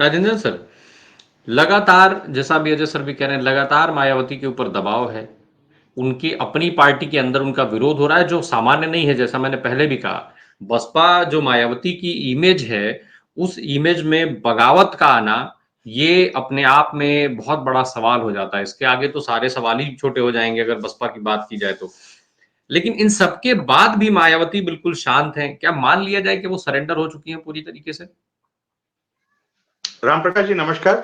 Rajendra sir, लगातार जैसा अभी अजय सर भी कह रहे हैं, लगातार मायावती के ऊपर दबाव है। उनकी अपनी पार्टी के अंदर उनका विरोध हो रहा है, जो सामान्य नहीं है। जैसा मैंने पहले भी कहा, बसपा जो मायावती की इमेज है, उस इमेज में बगावत का आना, ये अपने आप में बहुत बड़ा सवाल हो जाता है। इसके आगे तो सारे सवाल ही छोटे हो जाएंगे अगर बसपा की बात की जाए तो। लेकिन इन सबके बाद भी मायावती बिल्कुल शांत हैं। क्या मान लिया जाए कि वो सरेंडर हो चुकी हैं पूरी तरीके से? राम प्रकाश जी नमस्कार।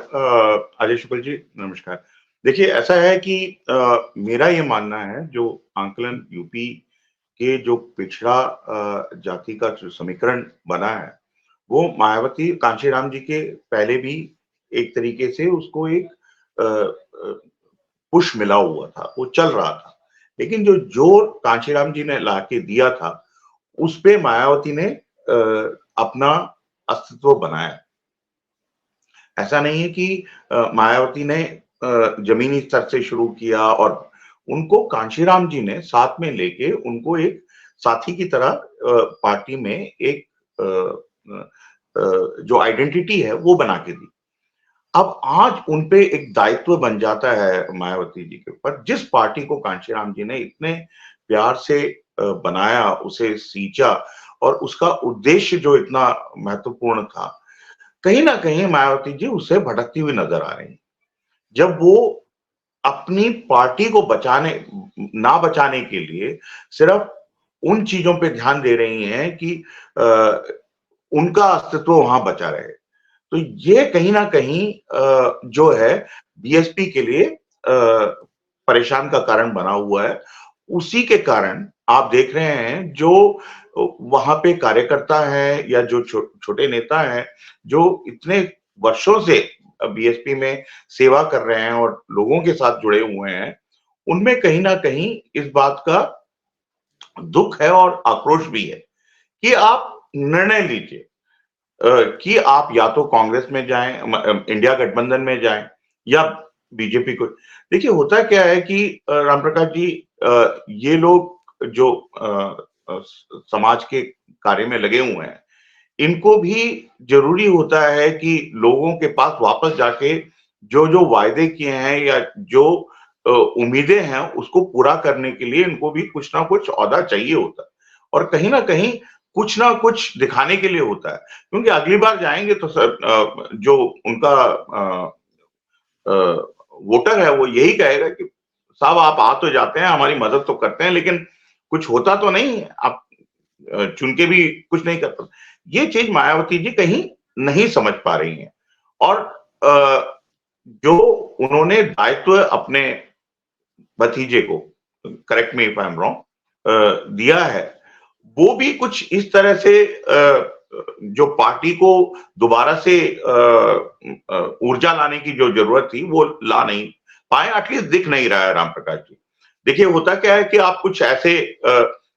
अजय शुक्ल जी नमस्कार। देखिए ऐसा है कि मेरा ये मानना है, जो आंकलन यूपी के जो पिछड़ा जाति का जो समीकरण बना है, वो मायावती कांशीराम जी के पहले भी एक तरीके से उसको एक पुश मिला हुआ था, वो चल रहा था। लेकिन जो जोर कांशीराम जी ने लाके दिया था, उस पे मायावती ने अपना अस्तित्व बनाया। ऐसा नहीं है कि मायावती ने जमीनी स्तर से शुरू किया और उनको कांशीराम जी ने साथ में लेके उनको एक साथी की तरह पार्टी में एक जो आइडेंटिटी है वो बना के दी। अब आज उनपे एक दायित्व बन जाता है मायावती जी के ऊपर, जिस पार्टी को कांशीराम जी ने इतने प्यार से बनाया, उसे सींचा और उसका उद्देश्य जो इतना महत्वपूर्ण था, कहीं ना कहीं मायावती जी उससे भटकती हुई नजर आ रही हैं। जब वो अपनी पार्टी को ना बचाने के लिए सिर्फ उन चीजों पे ध्यान दे रही हैं कि उनका अस्तित्व वहां बचा रहे, तो ये कहीं ना कहीं जो है बीएसपी के लिए परेशान का कारण बना हुआ है। उसी के कारण आप देख रहे हैं जो वहां पे कार्यकर्ता हैं या जो छोटे नेता हैं, जो इतने वर्षों से बीएसपी में सेवा कर रहे हैं और लोगों के साथ जुड़े हुए हैं, उनमें कहीं ना कहीं इस बात का दुख है और आक्रोश भी है कि आप निर्णय लीजिए कि आप या तो कांग्रेस में जाएं, इंडिया गठबंधन में जाएं या बीजेपी को। देखिए होता क्या है कि राम प्रकाश जी, ये लोग जो समाज के कार्य में लगे हुए हैं, इनको भी जरूरी होता है कि लोगों के पास वापस जाके जो जो वायदे किए हैं या जो उम्मीदें हैं उसको पूरा करने के लिए इनको भी कुछ ना कुछ औहदा चाहिए होता है और कहीं ना कहीं कुछ ना कुछ दिखाने के लिए होता है, क्योंकि अगली बार जाएंगे तो जो उनका वोटर है वो यही कहेगा कि साहब आप आ तो जाते हैं, हमारी मदद तो करते हैं, लेकिन कुछ होता तो नहीं है, आप चुन के भी कुछ नहीं कर पाते। ये चीज मायावती जी कहीं नहीं समझ पा रही हैं और जो उन्होंने दायित्व अपने भतीजे को, correct me if I am wrong, दिया है, वो भी कुछ इस तरह से जो पार्टी को दोबारा से ऊर्जा लाने की जो जरूरत थी वो ला नहीं पाए, एटलीस्ट दिख नहीं रहा है राम प्रकाश जी। देखिए होता क्या है कि आप कुछ ऐसे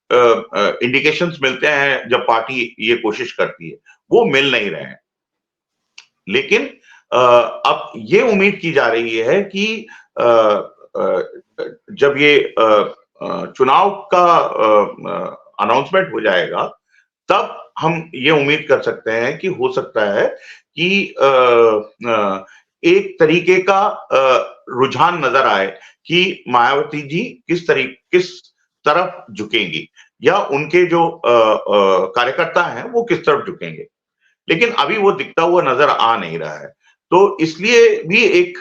इंडिकेशंस मिलते हैं जब पार्टी ये कोशिश करती है, वो मिल नहीं रहे हैं। लेकिन अब ये उम्मीद की जा रही है कि जब ये चुनाव का अनाउंसमेंट हो जाएगा, तब हम ये उम्मीद कर सकते हैं कि हो सकता है कि एक तरीके का रुझान नजर आए कि मायावती जी किस तरफ झुकेंगी या उनके जो कार्यकर्ता हैं वो किस तरफ झुकेंगे, लेकिन अभी वो दिखता हुआ नजर आ नहीं रहा है। तो इसलिए भी एक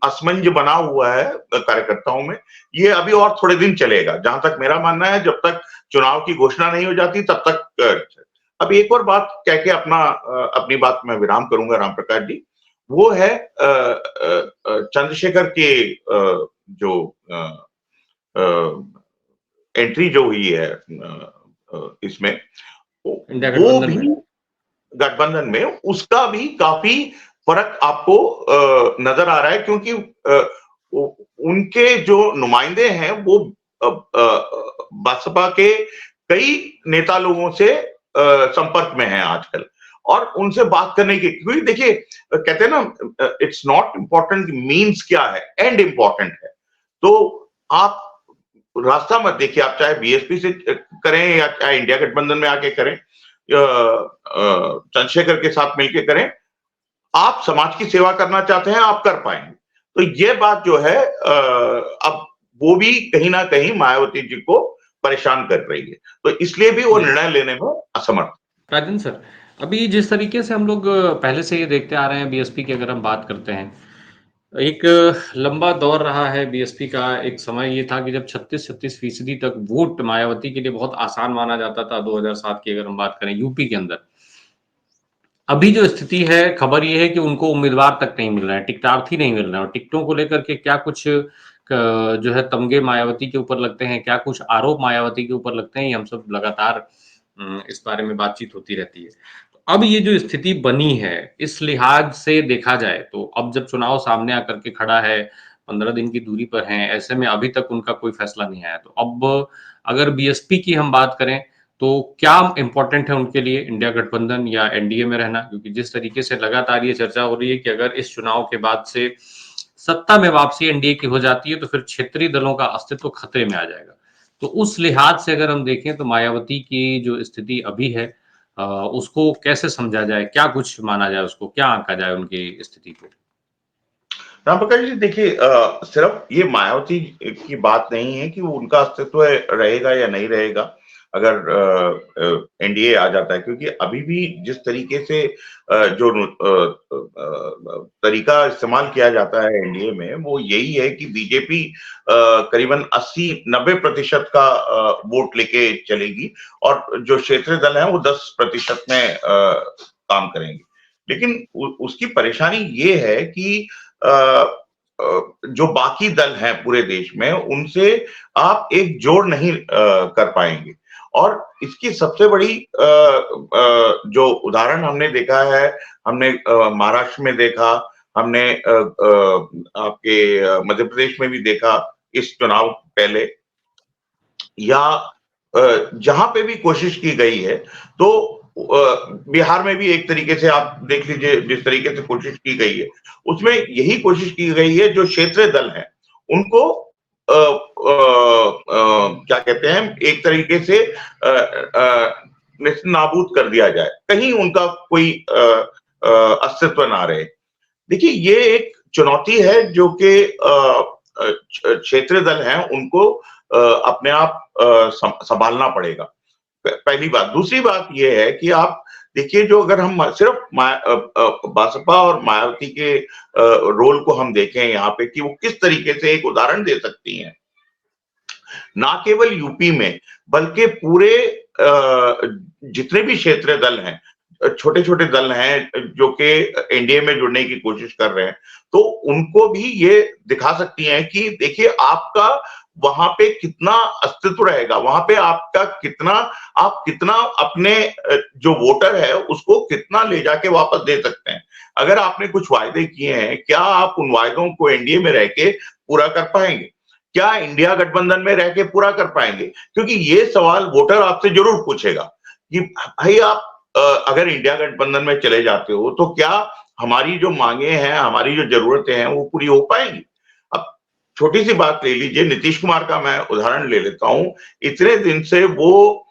असमंज बना हुआ है कार्यकर्ताओं में। ये अभी और थोड़े दिन चलेगा, जहां तक मेरा मानना है, जब तक चुनाव की घोषणा नहीं हो जाती तब तक। अब एक और बात कह के अपनी बात मैं विराम करूंगा राम प्रकाश जी, वो है चंद्रशेखर के जो एंट्री जो हुई है इसमें, इंडिया वो गठबंधन भी में गठबंधन में उसका भी काफी फर्क आपको नजर आ रहा है, क्योंकि उनके जो नुमाइंदे हैं वो बसपा के कई नेता लोगों से संपर्क में हैं आजकल और उनसे बात करने की, क्योंकि देखिए कहते हैं ना, इट्स नॉट इम्पोर्टेंट मीन्स क्या है, एंड इंपॉर्टेंट है। तो आप रास्ता मत देखिए, आप चाहे बीएसपी से करें या चाहे इंडिया गठबंधन में आके करें, चंद्रशेखर के साथ मिलकर करें, आप समाज की सेवा करना चाहते हैं, आप कर पाएंगे। तो ये बात जो है अब वो भी कहीं ना कहीं मायावती जी को परेशान कर रही है, तो इसलिए भी वो निर्णय लेने में असमर्थ। राजन सर, अभी जिस तरीके से हम लोग पहले से ये देखते आ रहे हैं, बीएसपी की अगर हम बात करते हैं, एक लंबा दौर रहा है बीएसपी का। एक समय ये था कि जब 36-36% तक वोट मायावती के लिए बहुत आसान माना जाता था, 2007 की अगर हम बात करें यूपी के अंदर। अभी जो स्थिति है, खबर ये है कि उनको उम्मीदवार तक नहीं मिल रहे हैं, टिकटार्थी नहीं मिल रहे हैं, और टिकटों को लेकर के क्या कुछ जो है तमगे मायावती के ऊपर लगते हैं, क्या कुछ आरोप मायावती के ऊपर लगते हैं, ये हम सब लगातार इस बारे में बातचीत होती रहती है। अब ये जो स्थिति बनी है, इस लिहाज से देखा जाए तो अब जब चुनाव सामने आकर के खड़ा है, 15 दिन की दूरी पर हैं, ऐसे में अभी तक उनका कोई फैसला नहीं आया। तो अब अगर बीएसपी की हम बात करें, तो क्या इम्पोर्टेंट है उनके लिए, इंडिया गठबंधन या एनडीए में रहना? क्योंकि जिस तरीके से लगातार ये चर्चा हो रही है कि अगर इस चुनाव के बाद से सत्ता में वापसी एनडीए की हो जाती है, तो फिर क्षेत्रीय दलों का अस्तित्व खतरे में आ जाएगा। तो उस लिहाज से अगर हम देखें तो मायावती की जो स्थिति अभी है, उसको कैसे समझा जाए, क्या कुछ माना जाए, उसको क्या आंका जाए उनकी स्थिति को? राम प्रकाश जी देखिए, सिर्फ ये मायावती की बात नहीं है कि वो उनका अस्तित्व रहेगा या नहीं रहेगा अगर एनडीए आ जाता है, क्योंकि अभी भी जिस तरीके से जो तरीका इस्तेमाल किया जाता है एनडीए में, वो यही है कि बीजेपी करीबन 80-90% का वोट लेके चलेगी और जो क्षेत्रीय दल है वो 10% में काम करेंगे। लेकिन उसकी परेशानी ये है कि जो बाकी दल हैं पूरे देश में, उनसे आप एक जोड़ नहीं कर पाएंगे। और इसकी सबसे बड़ी जो उदाहरण हमने देखा है, हमने महाराष्ट्र में देखा, हमने आपके मध्य प्रदेश में भी देखा इस चुनाव पहले, या जहां पे भी कोशिश की गई है, तो बिहार में भी एक तरीके से आप देख लीजिए, जिस तरीके से कोशिश की गई है, उसमें यही कोशिश की गई है जो क्षेत्रीय दल हैं उनको क्या कहते हैं, एक तरीके से नाबूद कर दिया जाए, कहीं उनका कोई अस्तित्व ना रहे। देखिए, ये एक चुनौती है जो कि क्षेत्रीय दल हैं उनको अपने आप संभालना पड़ेगा, पहली बात। दूसरी बात यह है कि आप देखिए, जो अगर हम सिर्फ बसपा और मायावती के रोल को हम देखें यहाँ पे कि वो किस तरीके से एक उदाहरण दे सकती हैं, ना केवल यूपी में बल्कि पूरे जितने भी क्षेत्रीय दल हैं, छोटे छोटे दल हैं जो कि एनडीए में जुड़ने की कोशिश कर रहे हैं, तो उनको भी ये दिखा सकती हैं कि देखिए, आपका वहां पे कितना अस्तित्व रहेगा, वहां पे आपका कितना, आप कितना अपने जो वोटर है उसको कितना ले जाके वापस दे सकते हैं। अगर आपने कुछ वायदे किए हैं, क्या आप उन वायदों को एनडीए में रह के पूरा कर पाएंगे? क्या इंडिया गठबंधन में रह के पूरा कर पाएंगे? क्योंकि ये सवाल वोटर आपसे जरूर पूछेगा कि भाई, आप अगर इंडिया गठबंधन में चले जाते हो तो क्या हमारी जो मांगे हैं, हमारी जो जरूरतें हैं, वो पूरी हो पाएंगी? अब छोटी सी बात ले लीजिए, नीतीश कुमार का मैं उदाहरण ले लेता हूं। इतने दिन से वो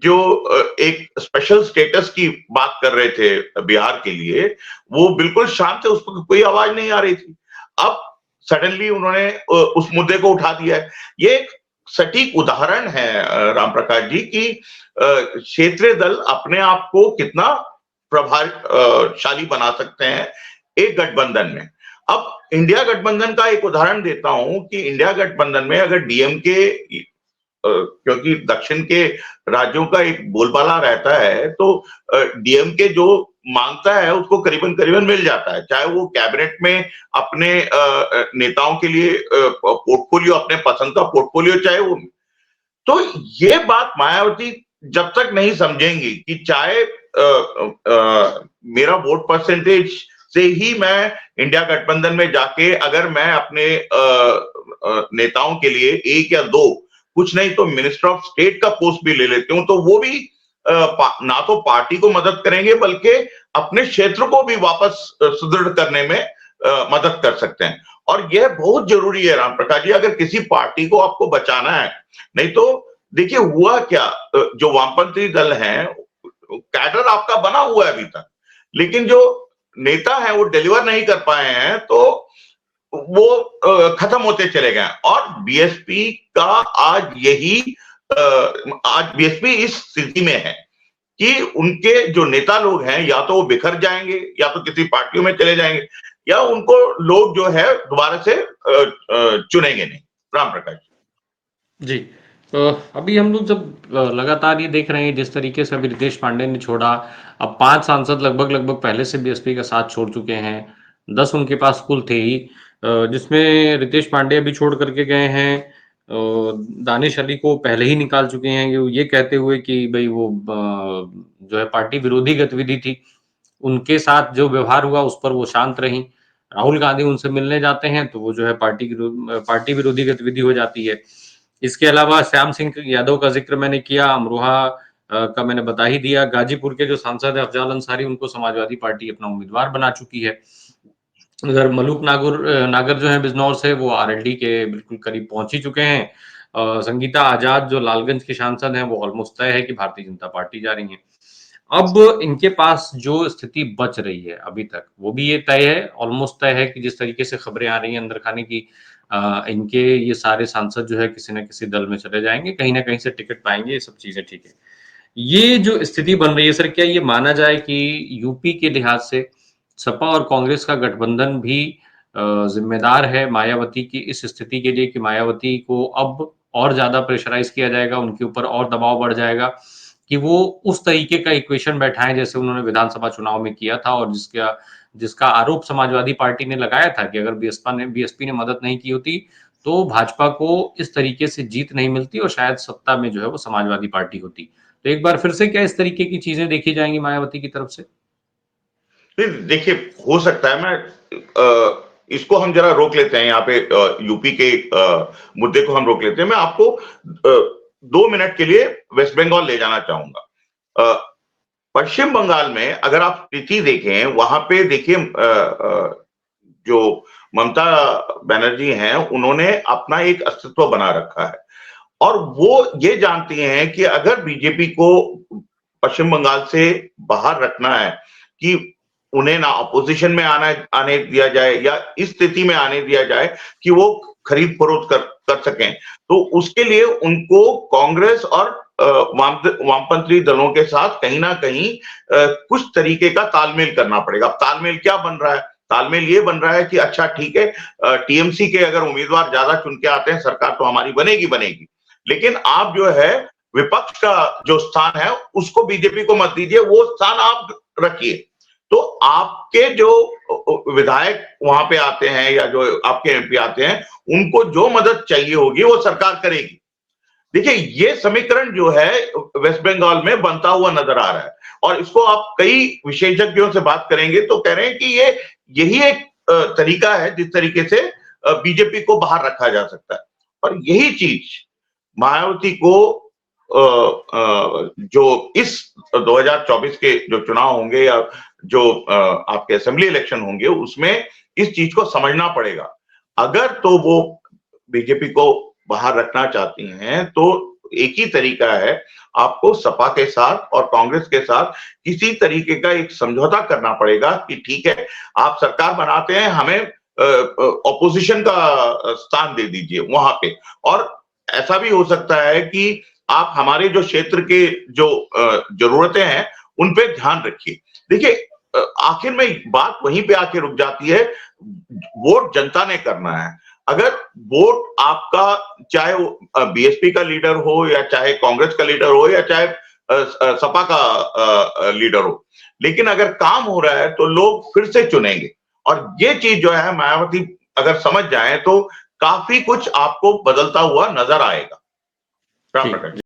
जो एक स्पेशल स्टेटस की बात कर रहे थे बिहार के लिए, वो बिल्कुल शांत थे, उस पर कोई आवाज नहीं आ रही थी। अब सडनली उन्होंने उस मुद्दे को उठा दिया है। ये एक सटीक उदाहरण है रामप्रकाश जी की क्षेत्रीय दल अपने आप को कितना प्रभावशाली बना सकते हैं एक गठबंधन में। अब इंडिया गठबंधन का एक उदाहरण देता हूं कि इंडिया गठबंधन में अगर डीएमके, क्योंकि दक्षिण के राज्यों का एक बोलबाला रहता है, तो डीएमके जो मांगता है उसको करीबन करीबन मिल जाता है, चाहे वो कैबिनेट में अपने नेताओं के लिए पोर्टफोलियो, अपने पसंद का पोर्टफोलियो चाहे वो। तो ये बात मायावती जब तक नहीं समझेंगी कि चाहे मेरा वोट परसेंटेज से ही मैं इंडिया गठबंधन में जाके अगर मैं अपने नेताओं के लिए एक या दो, कुछ नहीं तो मिनिस्टर ऑफ स्टेट का पोस्ट भी ले लेती हूं, तो वो भी ना तो पार्टी को मदद करेंगे बल्कि अपने क्षेत्र को भी वापस सुदृढ़ करने में मदद कर सकते हैं। और यह बहुत जरूरी है रामप्रकाश जी, अगर किसी पार्टी को आपको बचाना है। नहीं तो देखिए हुआ क्या, जो वामपंथी दल हैं, कैडर आपका बना हुआ है अभी तक, लेकिन जो नेता हैं वो डिलीवर नहीं कर पाए हैं, तो वो खत्म होते चले गए। और बीएसपी का आज यही आज बीएसपी इस स्थिति में है कि उनके जो नेता लोग हैं या तो वो बिखर जाएंगे, या तो किसी पार्टियों में चले जाएंगे, या उनको लोग जो है दोबारा से चुनेंगे नहीं। राम प्रकाश जी। अभी हम लोग जब लगातार ये देख रहे हैं जिस तरीके से अभी रितेश पांडे ने छोड़ा, अब 5 सांसद लगभग पहले से बीएसपी का साथ छोड़ चुके हैं, 10 उनके पास कुल थे ही, जिसमें रितेश पांडे अभी छोड़ करके गए हैं, दानिश अली को पहले ही निकाल चुके हैं, ये कहते हुए कि भाई वो जो है पार्टी विरोधी गतिविधि थी, उनके साथ जो व्यवहार हुआ उस पर वो शांत रहीं। राहुल गांधी उनसे मिलने जाते हैं तो वो जो है पार्टी विरोधी गतिविधि हो जाती है। इसके अलावा श्याम सिंह यादव का जिक्र मैंने किया, अमरोहा का मैंने बता ही दिया। गाजीपुर के जो सांसद है अफजाल अंसारी, उनको समाजवादी पार्टी अपना उम्मीदवार बना चुकी है। उधर मलूक नागर जो है बिजनौर से, वो आरएलडी के बिल्कुल करीब पहुंच ही चुके हैं। संगीता आजाद जो लालगंज की सांसद हैं, वो ऑलमोस्ट तय है कि भारतीय जनता पार्टी जा रही हैं। अब इनके पास जो स्थिति बच रही है अभी तक, वो भी ये तय है, ऑलमोस्ट तय है कि जिस तरीके से खबरें आ रही हैं अंदर खाने की, इनके ये सारे सांसद जो है किसी न किसी दल में चले जाएंगे, कहीं ना कहीं से टिकट पाएंगे, ये सब चीजें ठीक है। ये जो स्थिति बन रही है सर, क्या ये माना जाए कि यूपी के लिहाज से सपा और कांग्रेस का गठबंधन भी जिम्मेदार है मायावती की इस स्थिति के लिए, कि मायावती को अब और ज्यादा प्रेशराइज किया जाएगा, उनके ऊपर और दबाव बढ़ जाएगा कि वो उस तरीके का इक्वेशन बैठाएं जैसे उन्होंने विधानसभा चुनाव में किया था, और जिसका आरोप समाजवादी पार्टी ने लगाया था कि अगर बीएसपी ने मदद नहीं की होती तो भाजपा को इस तरीके से जीत नहीं मिलती और शायद सत्ता में जो है वो समाजवादी पार्टी होती। तो एक बार फिर से क्या इस तरीके की चीजें देखी जाएंगी मायावती की तरफ से? देखिए, हो सकता है। मैं इसको हम जरा रोक लेते हैं यहाँ पे, यूपी के मुद्दे को हम रोक लेते हैं। मैं आपको 2 मिनट के लिए वेस्ट बंगाल ले जाना चाहूंगा। पश्चिम बंगाल में अगर आप स्थिति देखें, वहां पे देखिए जो ममता बनर्जी हैं, उन्होंने अपना एक अस्तित्व बना रखा है, और वो ये जानती हैं कि अगर बीजेपी को पश्चिम बंगाल से बाहर रखना है, कि उन्हें ना अपोजिशन में आने दिया जाए या इस स्थिति में आने दिया जाए कि वो खरीद फरोख्त कर सकें, तो उसके लिए उनको कांग्रेस और वामपंथी दलों के साथ कहीं ना कहीं कुछ तरीके का तालमेल करना पड़ेगा। अब तालमेल क्या बन रहा है? तालमेल ये बन रहा है कि अच्छा ठीक है, टीएमसी के अगर उम्मीदवार ज्यादा चुन के आते हैं, सरकार तो हमारी बनेगी, लेकिन आप जो है विपक्ष का जो स्थान है उसको बीजेपी को मत दीजिए, वो स्थान आप रखिए। तो आपके जो विधायक वहां पे आते हैं या जो आपके एमपी आते हैं, उनको जो मदद चाहिए होगी वो सरकार करेगी। देखिए, ये समीकरण जो है वेस्ट बंगाल में बनता हुआ नजर आ रहा है, और इसको आप कई विशेषज्ञों से बात करेंगे तो कह रहे हैं कि यही एक तरीका है जिस तरीके से बीजेपी को बाहर रखा जा सकता है। और यही चीज मायावती को जो इस 2024 के जो चुनाव होंगे या जो आपके असेंबली इलेक्शन होंगे, उसमें इस चीज को समझना पड़ेगा। अगर तो वो बीजेपी को बाहर रखना चाहती हैं तो एक ही तरीका है, आपको सपा के साथ और कांग्रेस के साथ किसी तरीके का एक समझौता करना पड़ेगा कि ठीक है, आप सरकार बनाते हैं, हमें ऑपोजिशन का स्थान दे दीजिए वहां पे। और ऐसा भी हो सकता है कि आप हमारे जो क्षेत्र के जो जरूरतें हैं उन पे ध्यान रखिए। देखिए, आखिर में बात वहीं पे आके रुक जाती है, वोट जनता ने करना है। अगर वोट आपका चाहे बीएसपी का लीडर हो या चाहे कांग्रेस का लीडर हो या चाहे सपा का लीडर हो, लेकिन अगर काम हो रहा है तो लोग फिर से चुनेंगे। और ये चीज जो है मायावती अगर समझ जाए तो काफी कुछ आपको बदलता हुआ नजर आएगा। राम प्रकाश।